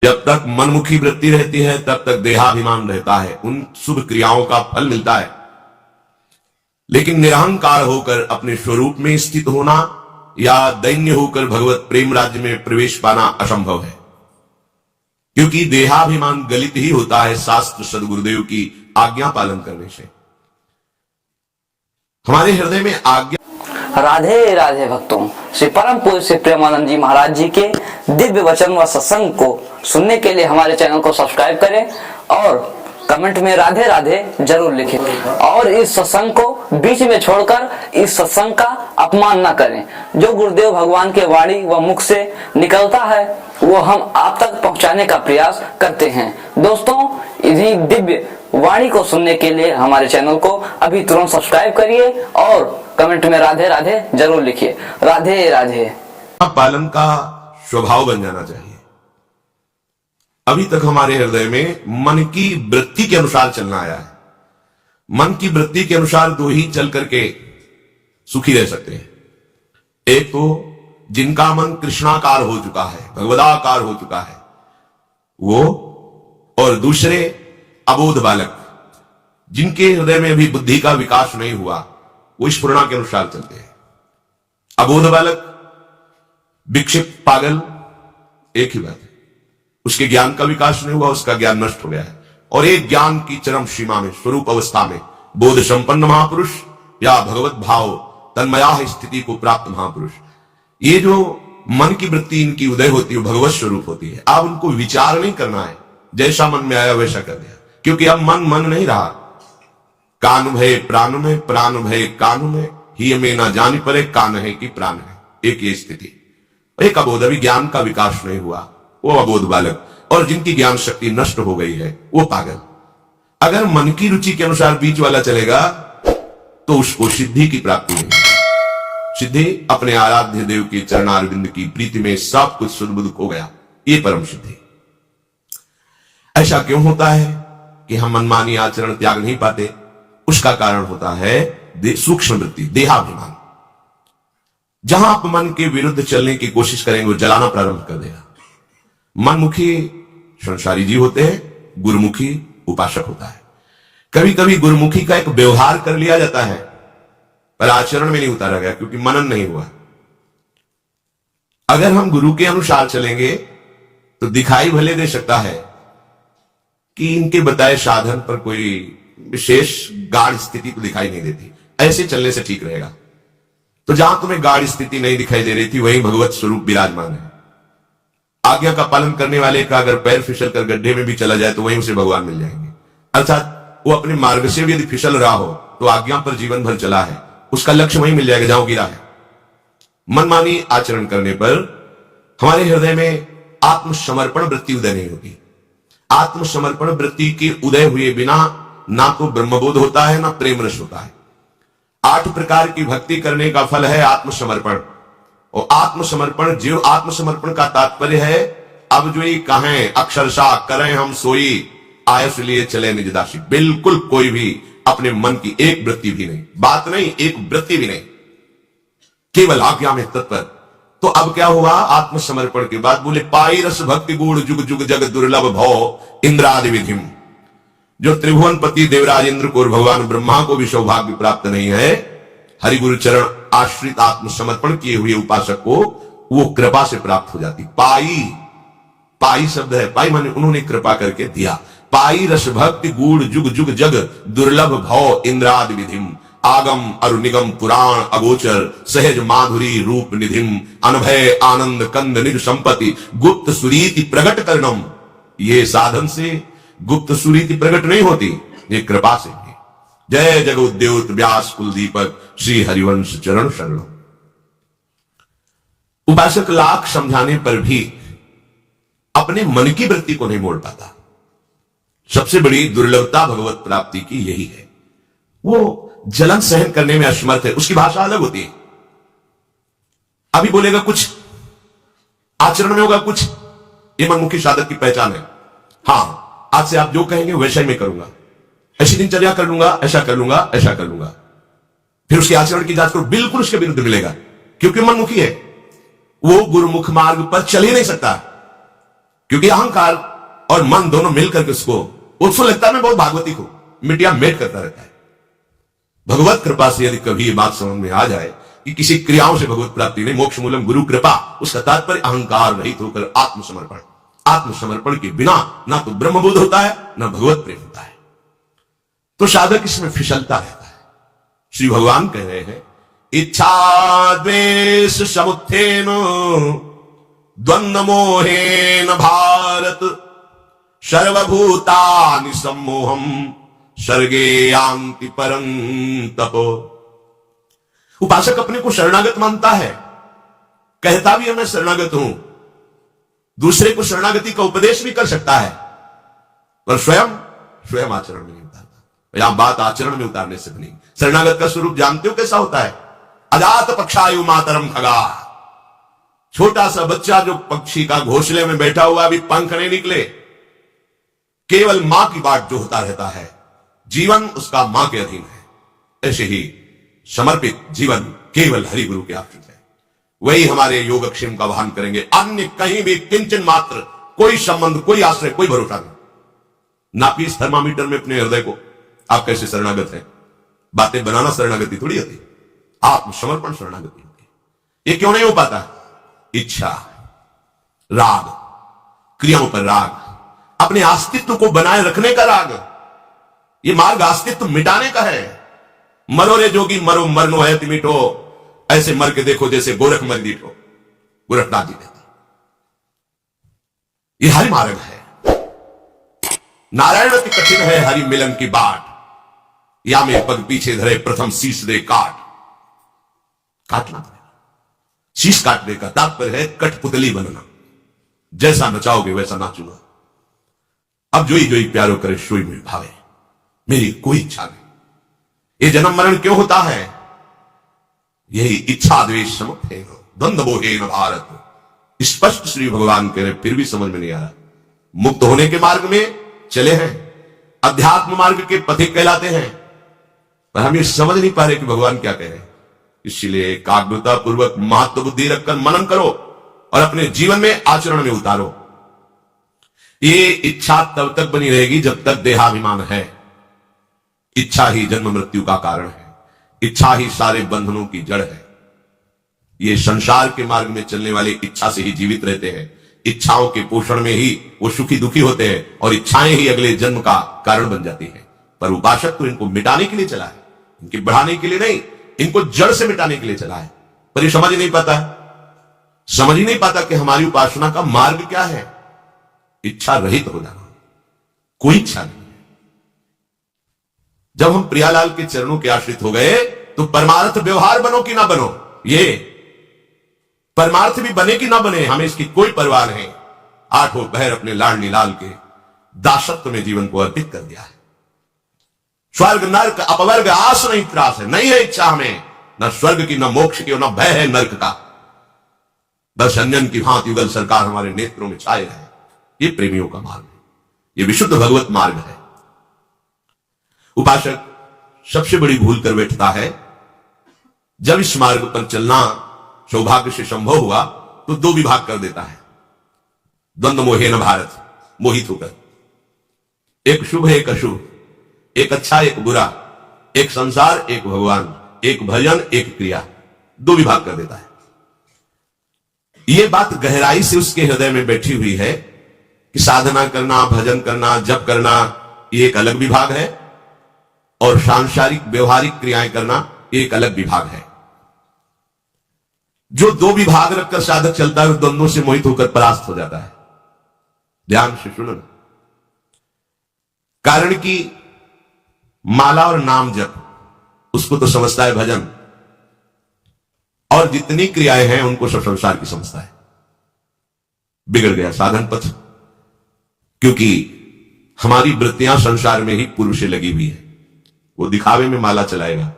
जब तक मनमुखी वृत्ति रहती है तब तक देहाभिमान रहता है, उन शुभ क्रियाओं का फल मिलता है। लेकिन निरहंकार होकर अपने स्वरूप में स्थित होना या दैन्य होकर भगवत प्रेम राज्य में प्रवेश पाना असंभव है, क्योंकि देहाभिमान गलित ही होता है शास्त्र सदगुरुदेव की आज्ञा पालन करने से। हमारे हृदय में आज्ञा। राधे राधे भक्तों, श्री परम पूज्य श्री प्रेमानंद जी महाराज जी के दिव्य वचन व सत्संग को सुनने के लिए हमारे चैनल को सब्सक्राइब करें और कमेंट में राधे राधे जरूर लिखें। और इस सत्संग को बीच में छोड़कर इस सत्संग का अपमान न करें। जो गुरुदेव भगवान के वाणी व मुख से निकलता है वो हम आप तक पहुंचाने का प्रयास करते हैं। दोस्तों, इन्हीं दिव्य वाणी को सुनने के लिए हमारे चैनल को अभी तुरंत सब्सक्राइब करिए और कमेंट में राधे राधे जरूर लिखिए। राधे राधे। पालन का स्वभाव बन जाना चाहिए। अभी तक हमारे हृदय में मन की वृत्ति के अनुसार चलना आया है। मन की वृत्ति के अनुसार दो ही चल करके सुखी रह सकते हैं। एक तो जिनका मन कृष्णाकार हो चुका है, भगवदाकार हो चुका है वो, और दूसरे अबोध बालक जिनके हृदय में भी बुद्धि का विकास नहीं हुआ, वो इस पूर्णा के अनुसार चलते हैं। अबोध बालक, विक्षिप्त पागल, एक ही बात है। उसके ज्ञान का विकास नहीं हुआ, उसका ज्ञान नष्ट हो गया है। और एक ज्ञान की चरम सीमा में, स्वरूप अवस्था में बोध संपन्न महापुरुष या भगवत भाव तन्मया स्थिति को प्राप्त महापुरुष, ये जो मन की वृत्ति इनकी उदय होती है भगवत स्वरूप होती है। अब उनको विचार नहीं करना है, जैसा मन में आया वैसा कर दिया, क्योंकि अब मन मन नहीं रहा। कान भय प्राण में, प्राण भय कान में, ही में ना जान पड़े कान है कि प्राण है, एक ये स्थिति। एक अबोध, अभी ज्ञान का विकास नहीं हुआ, वो अबोध बालक। और जिनकी ज्ञान शक्ति नष्ट हो गई है वो पागल। अगर मन की रुचि के अनुसार बीच वाला चलेगा तो उसको सिद्धि की प्राप्ति नहीं। सिद्धि अपने आराध्य देव के चरणारविंद की प्रीति में सब कुछ सुदबुद हो गया, ये परम सिद्धि। ऐसा क्यों होता है कि हम मनमानी आचरण त्याग नहीं पाते? उसका कारण होता है सूक्ष्म वृत्ति, देहाभिमान। जहां आप मन के विरुद्ध चलने की कोशिश करेंगे वो जलाना प्रारंभ कर देगा। मनमुखी संसारी जी होते हैं, गुरुमुखी उपासक होता है। कभी कभी गुरुमुखी का एक व्यवहार कर लिया जाता है पर आचरण में नहीं उतारा गया, क्योंकि मनन नहीं हुआ। अगर हम गुरु के अनुसार चलेंगे तो दिखाई भले दे सकता है कि इनके बताए साधन पर कोई विशेष गाढ़ स्थिति तो दिखाई नहीं देती, ऐसे चलने से ठीक रहेगा। तो जहां तुम्हें गाढ़ स्थिति नहीं दिखाई दे रही थी वहीं भगवत स्वरूप विराजमान है। आज्ञा का पालन करने वाले का अगर पैर फिसल कर गड्ढे में भी चला जाए तो वहीं उसे भगवान मिल जाएंगे। अर्थात वो अपने मार्ग से भी यदि फिसल रहा हो तो आज्ञा पर जीवन भर चला है, उसका लक्ष्य वहीं मिल जाएगा जहां गिरा है। मनमानी आचरण करने पर हमारे हृदय में आत्मसमर्पण वृत्ति उदय नहीं होती। आत्मसमर्पण वृत्ति के उदय हुए बिना ना तो ब्रह्मबोध होता है ना प्रेम रस होता है। 8 प्रकार की भक्ति करने का फल है आत्मसमर्पण। और आत्मसमर्पण, जो आत्मसमर्पण का तात्पर्य है अब जो ये कहें अक्षरशः करें हम सोई आयस लिए चले निज दासी। बिल्कुल कोई भी अपने मन की एक वृत्ति भी नहीं, बात नहीं, एक वृत्ति भी नहीं, केवल आज्ञा में तत्पर। तो अब क्या हुआ? आत्मसमर्पण के बाद बोले पाई रस भक्ति गुण जुग जुग जग दुर्लभ भव इंद्रादि विधिम। जो त्रिभुवनपति देवराज इंद्र को और भगवान ब्रह्मा को भी सौभाग्य प्राप्त नहीं है, हरिगुरु चरण आश्रित आत्मसमर्पण किए हुए उपासक को वो कृपा से प्राप्त हो जाती। पाई, पाई शब्द है, पाई माने उन्होंने कृपा करके दिया। पाई रस भक्ति गूढ़ जुग जुग जग दुर्लभ भव इंद्रादि विधिम। आगम अरु निगम पुराण अगोचर सहज माधुरी रूप निधिम। अनभय आनंद कंद निज संपत्ति गुप्त सुरीति प्रगट करनम। ये साधन से गुप्त सुरीति प्रकट नहीं होती, ये कृपा से। जय जगोद्योत व्यास कुलदीपक श्री हरिवंश चरण शरणम। उपासक लाख समझाने पर भी अपने मन की वृत्ति को नहीं मोड़ पाता। सबसे बड़ी दुर्लभता भगवत प्राप्ति की यही है। वो जलन सहन करने में असमर्थ है, उसकी भाषा अलग होती है। अभी बोलेगा कुछ, आचरण में होगा कुछ, ये मनमुखी साधक की पहचान है। हां, आज से आप जो कहेंगे वैसा ही मैं करूंगा, ऐसी दिनचर्या कर लूंगा, ऐसा कर लूंगा, ऐसा कर लूंगा। फिर उसके आचरण की जांच करो, बिल्कुल उसके विरुद्ध मिलेगा, क्योंकि मनमुखी है। वो गुरुमुख मार्ग पर चल ही नहीं सकता, क्योंकि अहंकार और मन दोनों मिलकर के उसको लगता है मैं बहुत भागवती हूं, मिटिया मेट करता रहता है। भगवत कृपा से यदि कभी ये बात समझ में आ जाए कि किसी क्रियाओं से भगवत प्राप्ति नहीं, मोक्ष मूलम गुरु कृपा, उसका तात्पर्य अहंकार रहित होकर आत्मसमर्पण। आत्मसमर्पण के बिना ना तो ब्रह्मबोध होता है ना भगवत प्रेम होता है, तो साधक इसमें फिसलता रहता है। श्री भगवान कह रहे हैं इच्छा द्वेष समुत्थेन द्वंद्व मोहेन भारत सर्वभूतानि सम्मोहम सर्गे यान्ति परं तपो। उपासक अपने को शरणागत मानता है, कहता भी है मैं शरणागत हूं, दूसरे को शरणागति का उपदेश भी कर सकता है, पर स्वयं आचरण में नहीं उतारता। यहां बात आचरण में उतारने से नहीं। शरणागत का स्वरूप जानते हो कैसा होता है? अजात पक्षायु मातरम खगा, छोटा सा बच्चा जो पक्षी का घोंसले में बैठा हुआ, अभी पंख नहीं निकले, केवल मां की बाट जो होता रहता है, जीवन उसका मां के अधीन है। ऐसे ही समर्पित जीवन केवल हरि गुरु के आश्रित है, वही हमारे योगक्षेम का वहन करेंगे। अन्य कहीं भी किंचन मात्र कोई संबंध, कोई आश्रय, कोई भरोसा नहीं। नापी इस थर्मामीटर में अपने हृदय को, आप कैसे शरणागत हैं। बातें बनाना शरणागति थोड़ी होती, आत्मसमर्पण शरणागति होती। ये क्यों नहीं हो पाता? इच्छा, राग, क्रियाओं पर राग, अपने अस्तित्व को बनाए रखने का राग। ये मार्ग अस्तित्व मिटाने का है। मरो रे जोगी मरो, मरनो है तिमिठो, ऐसे मर के देखो जैसे गोरख मर दीठो, गोरखनाथ जी कहते। ये हरि मार्ग है। नारायण की कठिन है हरि मिलन की बाट, या में पग पीछे धरे प्रथम शीश दे काटना पड़ेगा। शीश काटने का तात्पर्य है कठपुतली बनना, जैसा नचाओगे वैसा नाचूंगा। अब जोई प्यारो करे सोई में भावे, मेरी कोई इच्छा नहीं। ये जन्म मरण क्यों होता है? यही इच्छा द्वेष समुत्थेन द्वंद्व मोहेन भारत। स्पष्ट श्री भगवान कह रहे, फिर भी समझ में नहीं आ रहा। मुक्त होने के मार्ग में चले हैं, अध्यात्म मार्ग के पथिक कहलाते हैं, पर हम ये समझ नहीं पा रहे कि भगवान क्या कह रहे हैं। इसलिए एकाग्रता पूर्वक महत्व बुद्धि रखकर मनन करो और अपने जीवन में आचरण में उतारो। ये इच्छा तब तक बनी रहेगी जब तक देहाभिमान है। इच्छा ही जन्म मृत्यु का कारण है, इच्छा ही सारे बंधनों की जड़ है। ये संसार के मार्ग में चलने वाले इच्छा से ही जीवित रहते हैं, इच्छाओं के पोषण में ही वो सुखी दुखी होते हैं और इच्छाएं ही अगले जन्म का कारण बन जाती हैं। पर उपासक तो इनको मिटाने के लिए चला है, इनके बढ़ाने के लिए नहीं, इनको जड़ से मिटाने के लिए चला है। पर ये समझ ही नहीं पाता कि हमारी उपासना का मार्ग क्या है। इच्छा रहित हो जाना, कोई इच्छा नहीं। जब हम प्रियालाल के चरणों के आश्रित हो गए तो परमार्थ व्यवहार बनो कि ना बनो, ये परमार्थ भी बने कि ना बने, हमें इसकी कोई परवाह नहीं। आठों पहर अपने लाडली लाल के दासत्व में जीवन को अर्पित कर दिया है। स्वर्ग नर्क अपवर्ग आस नहीं त्रास है, नहीं है इच्छा हमें, न स्वर्ग की, न मोक्ष की, न भय है नर्क का। बस अंजन की भांति युगल सरकार हमारे नेत्रों में छाए रहे। ये प्रेमियों का मार्ग है, ये विशुद्ध भगवत मार्ग है। उपासक सबसे बड़ी भूल कर बैठता है, जब इस मार्ग पर चलना सौभाग्य से संभव हुआ तो दो विभाग कर देता है। द्वंद्व मोहेन भारत, मोहित होकर, एक शुभ है एक अशुभ, एक अच्छा एक बुरा, एक संसार एक भगवान, एक भजन एक क्रिया, दो विभाग कर देता है। यह बात गहराई से उसके हृदय में बैठी हुई है कि साधना करना, भजन करना, जप करना, ये एक अलग विभाग है और सांसारिक व्यवहारिक क्रियाएं करना एक अलग विभाग है। जो दो विभाग रखकर साधक चलता है, द्वंद्वों से मोहित होकर परास्त हो जाता है। ध्यान से सुनो, कारण कि माला और नाम जप उसको तो समझता है भजन, और जितनी क्रियाएं हैं उनको सब संसार की समझता है। बिगड़ गया साधन पथ, क्योंकि हमारी वृत्तियां संसार में ही पूर्व से लगी हुई है। वो दिखावे में माला चलाएगा,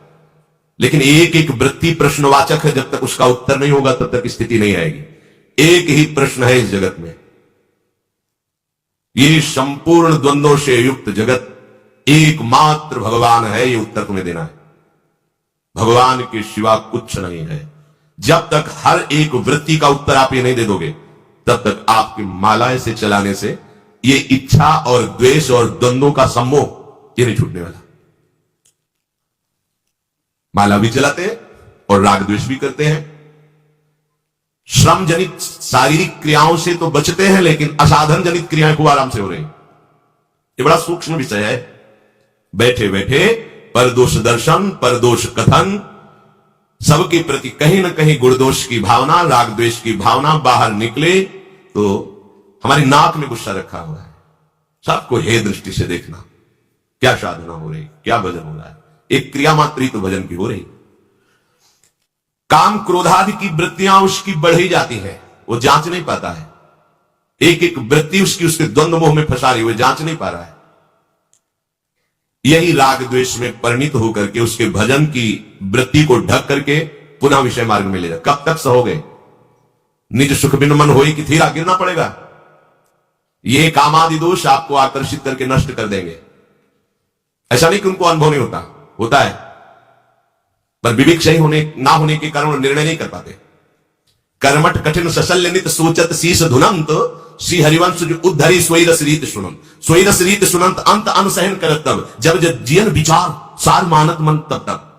लेकिन एक एक वृत्ति प्रश्नवाचक है। जब तक उसका उत्तर नहीं होगा तब तक स्थिति नहीं आएगी। एक ही प्रश्न है इस जगत में, ये संपूर्ण द्वंद्वों से युक्त जगत एकमात्र भगवान है, ये उत्तर तुम्हें देना है। भगवान के सिवा कुछ नहीं है। जब तक हर एक वृत्ति का उत्तर आप ये नहीं दे दोगे तब तक आपकी मालाएं से चलाने से ये इच्छा और द्वेष और द्वंद्वों का सम्मोह ये नहीं छूटने वाला। माला भी चलाते हैं और राग द्वेष भी करते हैं। श्रम जनित शारीरिक क्रियाओं से तो बचते हैं, लेकिन असाधन जनित क्रियाएं खूब आराम से हो रही। ये बड़ा सूक्ष्म विषय है। बैठे बैठे परदोष दर्शन, परदोष कथन, सबके प्रति कहीं ना कहीं गुणदोष की भावना, राग द्वेष की भावना बाहर निकले तो हमारी नाक में गुस्सा रखा हुआ है। सबको हे दृष्टि से देखना, क्या साधना हो रही, क्या भजन हो रहा है। एक क्रिया मात्र तो भजन की हो रही। काम क्रोधादि की वृत्तियां उसकी बढ़ी जाती है, वो जांच नहीं पाता है। एक एक वृत्ति उसकी उसके द्वंद्व मोह में फंसा रही, वो जांच नहीं पा रहा है। यही राग द्वेष में परिणित होकर के उसके भजन की वृत्ति को ढक करके पुनः विषय मार्ग में ले जा। कब तक सहोगे? निज सुख बिन मन होई कि थीरा गिरना पड़ेगा। ये कामादि दोष आपको आकर्षित करके नष्ट कर देंगे। ऐसा नहीं कि उनको अनुभव नहीं होता, होता है, पर विवेक सही होने ना होने के कारण निर्णय नहीं कर पाते। कर्मठ कठिन सशल्य नित सोचत शीश धुनंत, श्री हरिवंश जो उद्धरी स्वैरस रीत सुनंत। स्वैरस रीत सुनंत अंत अनसहन करत तब, जब जब जीवन विचार सार मानत मन तब तब।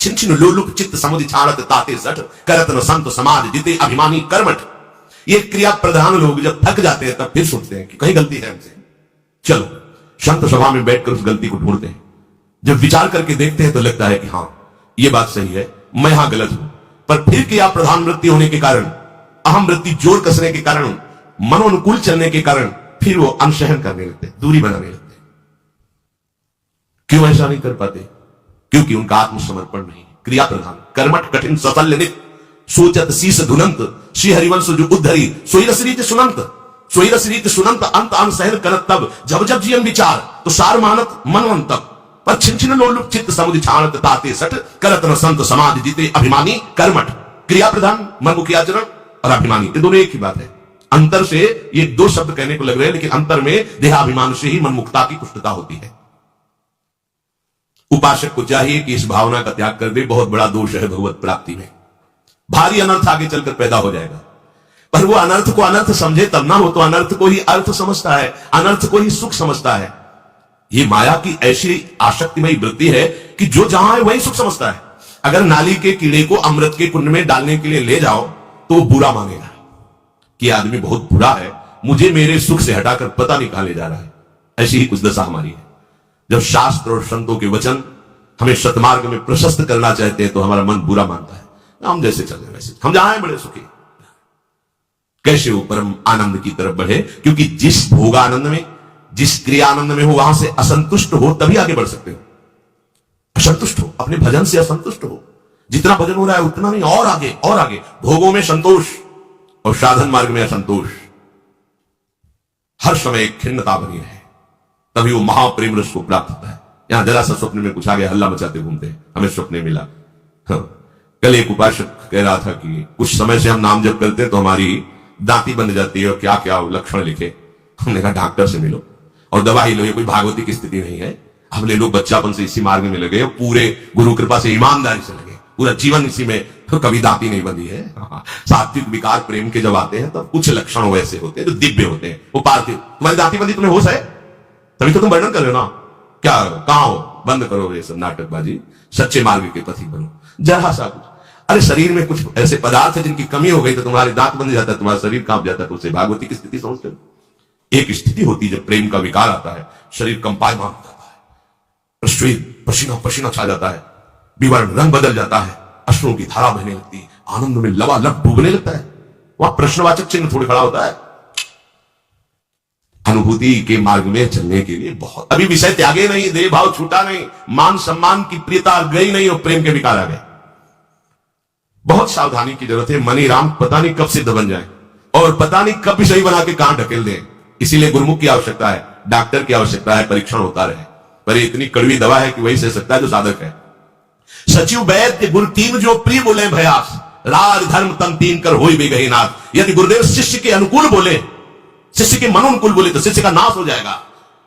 छिन छिन लोलुप चित्त समुदि छाड़त ताते सठ, करत न संत समाज जिते अभिमानी कर्मठ। ये क्रिया प्रधान लोग जब थक जाते हैं तब फिर सोचते हैं कि कहीं गलती है हमसे। चलो संत सभा में बैठकर उस गलती को ढूंढते हैं। जब विचार करके देखते हैं तो लगता है कि हां ये बात सही है, मैं यहां गलत हूं। पर फिर क्रिया प्रधान वृत्ति होने के कारण, अहम वृत्ति जोर कसने के कारण, मनोनुकूल चलने के कारण फिर वो अनसहन करने लगते, दूरी बनाने लगते। क्यों ऐसा नहीं कर पाते? क्योंकि उनका आत्मसमर्पण नहीं। क्रिया प्रधान, कर्मठ कठिन सफल नित सोचत शीस धुनंत, श्री हरिवंश जो उद्धरी सोईरस रीत सुनंत। सोईरस रीत सुनंत अंत अनसहन करत तब, जब जब जीवन विचार तो सार मानत मनवंत तब। पर छिन छिन लोलुप चित्त समुदि छाड़त ताते सठ, करत न संत समाज जिते अभिमानी कर्मठ। क्रिया प्रधान मनमुखी आचरण और अभिमानी, ये दोनों एक ही बात है। अंतर से ये दो शब्द कहने को लग रहे हैं, लेकिन अंतर में देहाभिमान से ही मनमुक्ता की पुष्टता होती है। उपासक को चाहिए कि इस भावना का त्याग कर दे। बहुत बड़ा दोष है भगवत प्राप्ति में। भारी अनर्थ आगे चलकर पैदा हो जाएगा। पर वो अनर्थ को अनर्थ समझे तब ना, हो तो अनर्थ को ही अर्थ समझता है, अनर्थ को ही सुख समझता है। ये माया की ऐसी आसक्तिमयी वृत्ति है कि जो जहां है वही सुख समझता है। अगर नाली के कीड़े को अमृत के कुंड में डालने के लिए ले जाओ तो वो बुरा मानेगा कि आदमी बहुत बुरा है, मुझे मेरे सुख से हटाकर पता नहीं कहां ले जा रहा है। ऐसी ही कुछ दशा हमारी है। जब शास्त्र और संतों के वचन हमें सतमार्ग में प्रशस्त करना चाहते हैं तो हमारा मन बुरा मानता है। हम जैसे चल रहे वैसे हम जहां हैं बड़े सुखी। कैसे वो परम आनंद की तरफ बढ़े? क्योंकि जिस भोगानंद में, जिस क्रिया आनंद में हो वहां से असंतुष्ट हो तभी आगे बढ़ सकते हो। असंतुष्ट हो, अपने भजन से असंतुष्ट हो। जितना भजन हो रहा है उतना नहीं, और आगे और आगे। भोगों में संतोष और साधन मार्ग में असंतोष, हर समय एक खिन्नता बनी रहे, तभी वो महाप्रेम रस को प्राप्त होता है। यहां जरा सा स्वप्न में कुछ आ गया, हल्ला मचाते घूमते, हमें स्वप्न मिला। कल एक उपासक कह रहा था कि कुछ समय से हम नाम जप करते हैं तो हमारी दांती बन जाती है और क्या क्या लक्षण लिखे। हमने कहा डॉक्टर से मिलो और दवा ही लो, ये कोई भागवती की स्थिति नहीं है। हमने लोग बच्चापन से इसी मार्ग में लगे, पूरे गुरु कृपा से ईमानदारी से लगे, पूरा जीवन इसी में, तो कभी दांती नहीं बंधी है। सात्विक विकार प्रेम के जब आते हैं तब कुछ लक्षण वैसे होते हैं जो दिव्य होते हैं, वो पार्थिव। तुम्हारी दांती बंधी तुम्हें होश है, तभी तो तुम वर्णन कर रहे हो ना। क्या कहां हो? बंद करो ये सब नाटकबाजी, सच्चे मार्ग के पथिक बनो। जरा सा कुछ, अरे शरीर में कुछ ऐसे पदार्थ है जिनकी कमी हो गई तो तुम्हारे दांत बंध जाता है, तुम्हारा शरीर कांप जाता है, तो उसे भागवती की स्थिति समझते हो। एक स्थिति होती है जब प्रेम का विकार आता है, शरीर कंपायमान हो जाता है, श्वेत पसीना पसीना छा जाता है, विवरण रंग बदल जाता है, अश्रुओं की धारा बहने लगती है, आनंद में लबालब डूबने लगता है। वहां प्रश्नवाचक चिन्ह थोड़ी खड़ा होता है। अनुभूति के मार्ग में चलने के लिए बहुत, अभी विषय त्यागे नहीं, देह भाव छूटा नहीं, मान सम्मान की प्रियता गई नहीं और प्रेम के विकार आ गए। बहुत सावधानी की जरूरत है। मनी राम पता नहीं कब सिद्ध बन जाए और पता नहीं कब विषय बना के कहां ढकेल दें। इसीलिए गुरुमुख की आवश्यकता है, डॉक्टर की आवश्यकता है, परीक्षण होता रहे। पर इतनी कड़वी दवा है कि वही सह सकता है जो साधक है। सचिव वैद्य गुरु तीन जो प्रिय बोले भयास, राज धर्म तन तीन कर होई भी गही नाथ। यदि गुरुदेव शिष्य के अनुकूल बोले, शिष्य के मनोनुकूल बोले तो शिष्य का नाश हो जाएगा।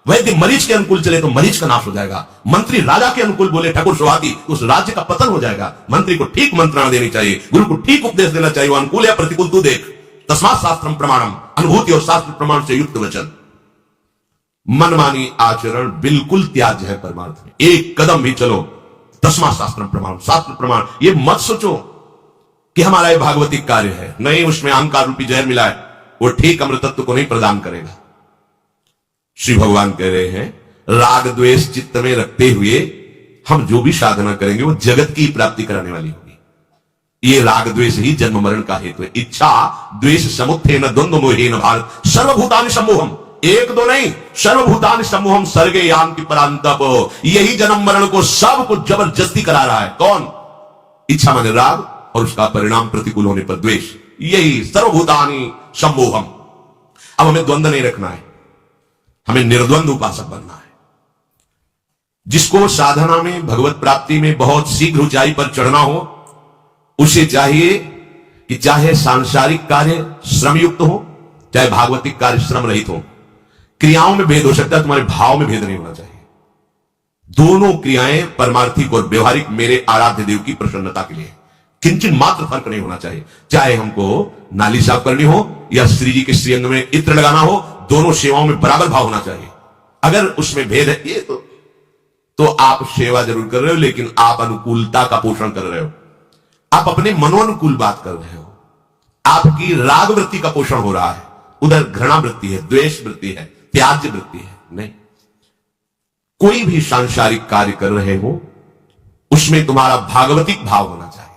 वैद्य मरीज के अनुकूल चले तो मरीज का नाश हो जाएगा। मंत्री राजा के अनुकूल बोले ठाकुर सुहाती तो उस राज्य का पतन हो जाएगा। मंत्री को ठीक मंत्रणा देनी चाहिए, गुरु को ठीक उपदेश देना चाहिए। वो अनुकूल या प्रतिकूल तू देख। तस्मात् शास्त्रम प्रमाणम, अनुभूति और शास्त्र प्रमाण से युक्त वचन। मनमानी आचरण बिल्कुल त्याज्य है परमार्थ में। एक कदम भी चलो, 10वां शास्त्र प्रमाण, शास्त्र प्रमाण। ये मत सोचो कि हमारा ये भागवतिक कार्य है, नहीं, उसमें अहंकार रूपी जहर मिला है, वो ठीक अमृतत्व को नहीं प्रदान करेगा। श्री भगवान कह रहे हैं, राग द्वेष चित्त में रखते हुए हम जो भी साधना करेंगे वो जगत की प्राप्ति कराने वाली होगी। ये राग द्वेष ही जन्म मरण का हेतु है। इच्छा द्वेष समुत्थेन द्वंद्व मोहेन भारत सर्वभूतानि सम्मोहम। एक दो नहीं, सर्वभूतानि सम्मोहम सर्गे यान्ति परान्तप। यही जन्म मरण को सब कुछ जबरदस्ती करा रहा है। कौन? इच्छा माने राग और उसका परिणाम प्रतिकूल होने पर द्वेष। यही सर्वभूतानि सम्मोहम। अब हमें द्वंद्व नहीं रखना है, हमें निर्द्वंद उपासक बनना है। जिसको साधना में भगवत प्राप्ति में बहुत शीघ्र ऊंचाई पर चढ़ना हो, उसे चाहिए कि चाहे सांसारिक कार्य श्रम युक्त हो, चाहे भागवतिक कार्य श्रम रहित हो। क्रियाओं में भेद हो सकता है, तुम्हारे भाव में भेद नहीं होना चाहिए। दोनों क्रियाएं परमार्थिक और व्यवहारिक मेरे आराध्य देव की प्रसन्नता के लिए, किंचित मात्र फर्क नहीं होना चाहिए। चाहे हमको नाली साफ करनी हो या श्री जी के श्रीअंग में इत्र लगाना हो, दोनों सेवाओं में बराबर भाव होना चाहिए। अगर उसमें भेद है ये तो आप सेवा जरूर कर रहे हो, लेकिन आप अनुकूलता का पोषण कर रहे हो, आप अपने मनोनुकूल बात कर रहे हो, आपकी राग वृत्ति का पोषण हो रहा है। उधर घृणा वृत्ति है, द्वेष वृत्ति है, त्याज्य वृत्ति है। नहीं, कोई भी सांसारिक कार्य कर रहे हो उसमें तुम्हारा भागवतिक भाव होना चाहिए।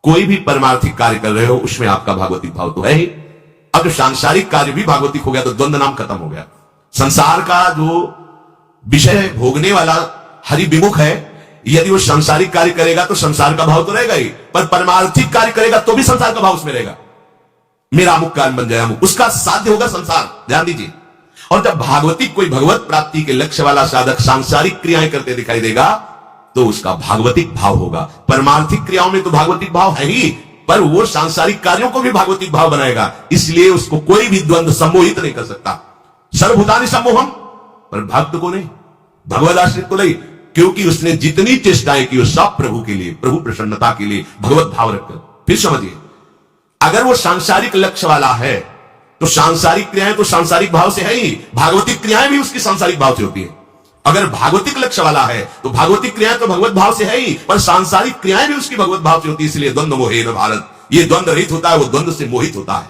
कोई भी परमार्थिक कार्य कर रहे हो उसमें आपका भागवतिक भाव तो है ही। अब सांसारिक कार्य भी भागवतिक हो गया तो द्वंद्व नाम खत्म हो गया। संसार का जो विषय भोगने वाला हरि विमुख है, यदि वो सांसारिक कार्य करेगा तो संसार का भाव तो रहेगा ही, पर परमार्थिक कार्य करेगा तो भी संसार का भाव उसमें रहेगा। मेरा अमुक कार्य बन जाए अमुक, उसका साध्य होगा संसार। ध्यान दीजिए। और जब भागवतिक कोई भगवत प्राप्ति के लक्ष्य वाला साधक सांसारिक क्रियाएं करते दिखाई देगा तो उसका भागवतिक भाव होगा। परमार्थिक क्रियाओं में तो भागवतिक भाव है ही, पर वो सांसारिक कार्यों को भी भागवतिक भाव बनाएगा। इसलिए उसको कोई भी द्वंद्व सम्मोहित नहीं कर सकता। सर्वभूतानि सम्मोहम, पर भक्त को नहीं, भगवद आश्रित को नहीं, क्योंकि उसने जितनी चेष्टाएं की वो सब प्रभु के लिए, प्रभु प्रसन्नता के लिए भगवत भाव रखकर। फिर समझिए, अगर वो सांसारिक लक्ष्य वाला है तो सांसारिक क्रियाएं तो सांसारिक भाव से है ही, भागवतिक क्रियाएं भी उसकी सांसारिक भाव से होती है। अगर भागवतिक लक्ष्य वाला है तो भागवतिक क्रियाएं तो भगवत भाव से है ही, पर सांसारिक क्रियाएं भी उसकी भगवत भाव से होती है। इसलिए द्वंद्व मोहेन भारत, ये द्वंद्व रहित होता है, वो द्वंद्व से मोहित होता है।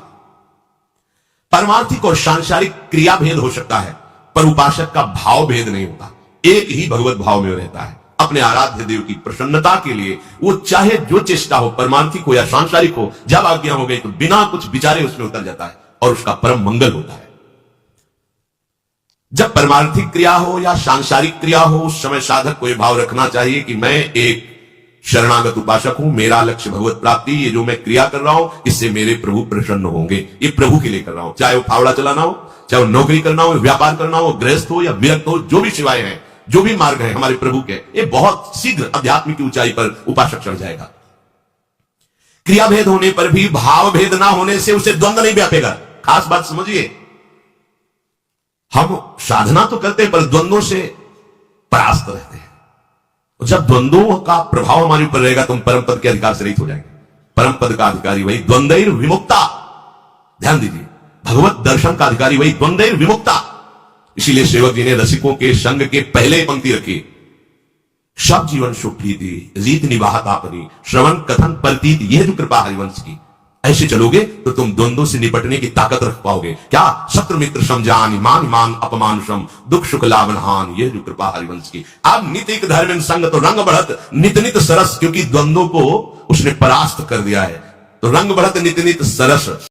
परमार्थिक और सांसारिक क्रिया भेद हो सकता है, पर उपासक का भाव भेद नहीं होता, एक ही भगवत भाव में रहता है। अपने आराध्य देव की प्रसन्नता के लिए वो चाहे जो चेष्टा हो, परमार्थिक हो या सांसारिक हो, जब आज्ञा हो गई तो बिना कुछ विचारे उसमें उतर जाता है और उसका परम मंगल होता है। जब परमार्थिक क्रिया हो या सांसारिक क्रिया हो, उस समय साधक को यह भाव रखना चाहिए कि मैं एक शरणागत उपासक हूं, मेरा लक्ष्य भगवत प्राप्ति, ये जो मैं क्रिया कर रहा हूं इससे मेरे प्रभु प्रसन्न होंगे, ये प्रभु के लिए कर रहा हूं। चाहे वो फावड़ा चलाना हो, चाहे वो नौकरी करना हो, व्यापार करना हो, गृहस्थ हो या विरक्त हो, जो भी सेवाएं हैं, जो भी मार्ग है हमारे प्रभु के, ये बहुत शीघ्र अध्यात्म की ऊंचाई पर उपासक चढ़ जाएगा। क्रिया भेद होने पर भी भाव भेद ना होने से उसे द्वंद्व नहीं व्यापेगा। खास बात समझिए, हम साधना तो करते हैं पर द्वंद्वों से परास्त रहते हैं। जब द्वंद्वों का प्रभाव हमारे ऊपर रहेगा तो हम परम पद के अधिकार से रहित हो जाएंगे। परम पद का अधिकारी वही द्वंद्वैर विमुक्ता। ध्यान दीजिए, भगवत दर्शन का अधिकारी वही द्वंद्वैर विमुक्ता। इसीलिए सेवक जी ने रसिकों के संग के पहले पंक्ति रखी, सब जीवन सुख प्रीति रीत निवाहत आपनी श्रवण कथन परतीत, यह जो कृपा हरिवंश की। ऐसे चलोगे तो तुम द्वंद्वों से निपटने की ताकत रख पाओगे। क्या? शत्रु मित्र समझान, मान मान अपमान श्रम, दुख सुख लाभ हान, यह जो कृपा हरिवंश की। अब नित एक धर्म संग तो रंग बढ़त नित नित सरस, क्योंकि द्वंद्वों को उसने परास्त कर दिया है तो रंग बढ़त नित नित सरस।